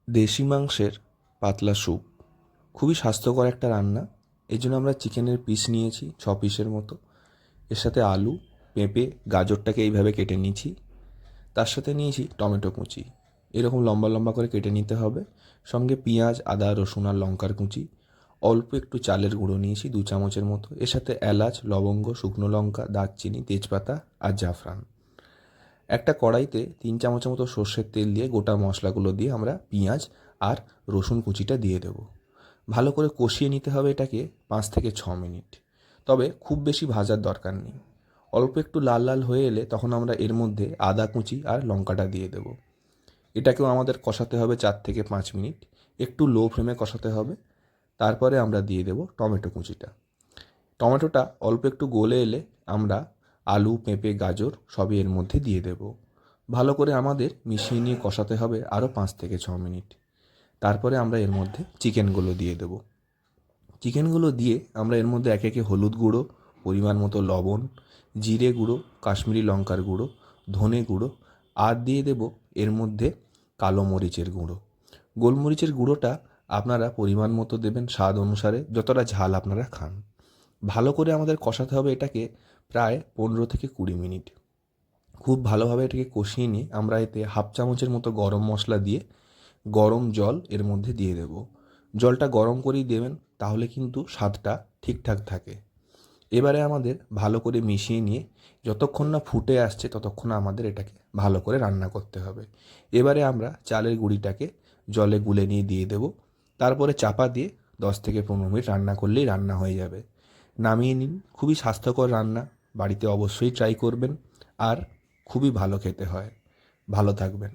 দেশি মাংসের পাতলা স্যুপ খুবই স্বাস্থ্যকর একটা রান্না। এই জন্য আমরা চিকেনের পিস নিয়েছি 6 পিসের মতো। এর সাথে আলু, পেঁপে, গাজরটাকে এইভাবে কেটে নিয়েছি। তার সাথে নিয়েছি টমেটো কুচি, এরকম লম্বা লম্বা করে কেটে নিতে হবে। সঙ্গে পেঁয়াজ, আদা, রসুন আর লঙ্কার কুচি। অল্প একটু চালের গুঁড়ো নিয়েছি 2 চামচের মতো। এর সাথে এলাচ, লবঙ্গ, শুকনো লঙ্কা, দারচিনি, তেজপাতা আর জাফরান। একটা কড়াইতে 3 চামচের মতো সর্ষের তেল দিয়ে গোটা মশলাগুলো দিয়ে আমরা পেঁয়াজ আর রসুন কুচিটা দিয়ে দেবো। ভালো করে কষিয়ে নিতে হবে এটাকে 5 থেকে 6 মিনিট। তবে খুব বেশি ভাজার দরকার নেই। অল্প একটু লাল লাল হয়ে এলে তখন আমরা এর মধ্যে আদা কুচি আর লঙ্কাটা দিয়ে দেবো। এটাকেও আমাদের কষাতে হবে 4 থেকে 5 মিনিট। একটু লো ফ্লেমে কষাতে হবে। তারপরে আমরা দিয়ে দেবো টমেটো কুচিটা। টমেটোটা অল্প একটু গলে এলে আমরা আলু, পেঁপে, গাজর সবই এর মধ্যে দিয়ে দেব। ভালো করে আমাদের মিশিয়ে নিয়ে কষাতে হবে আরও 5 থেকে 6 মিনিট। তারপরে আমরা এর মধ্যে চিকেনগুলো দিয়ে দেব। চিকেনগুলো দিয়ে আমরা এর মধ্যে একে একে হলুদ গুঁড়ো, পরিমাণ মতো লবণ, জিরে গুঁড়ো, কাশ্মীরি লঙ্কার গুঁড়ো, ধনে গুঁড়ো আর দিয়ে দেব এর মধ্যে কালো মরিচের গুঁড়ো। গোলমরিচের গুঁড়োটা আপনারা পরিমাণ মতো দেবেন স্বাদ অনুসারে, যতটা ঝাল আপনারা খান। ভালো করে আমাদের কষাতে হবে এটাকে প্রায় 15 থেকে 20 মিনিট। খুব ভালোভাবে এটাকে কষিয়ে নিয়ে আমরা এতে 1/2 চামচের মতো গরম মশলা দিয়ে গরম জল এর মধ্যে দিয়ে দেব। জলটা গরম করেই দেবেন, তাহলে কিন্তু স্বাদটা ঠিকঠাক থাকে। এবারে আমাদের ভালো করে মিশিয়ে নিয়ে যতক্ষণ না ফুটে আসছে ততক্ষণ আমাদের এটাকে ভালো করে রান্না করতে হবে। এবারে আমরা চালের গুঁড়িটাকে জলে গুলে নিয়ে দিয়ে দেব। তারপরে চাপা দিয়ে 10 থেকে 15 মিনিট রান্না করলেই রান্না হয়ে যাবে। নামিয়ে নিন। খুবই স্বাস্থ্যকর রান্না, বাড়িতে অবশ্যই ট্রাই করবেন। আর খুবই ভালো খেতে হয়। ভালো থাকবেন।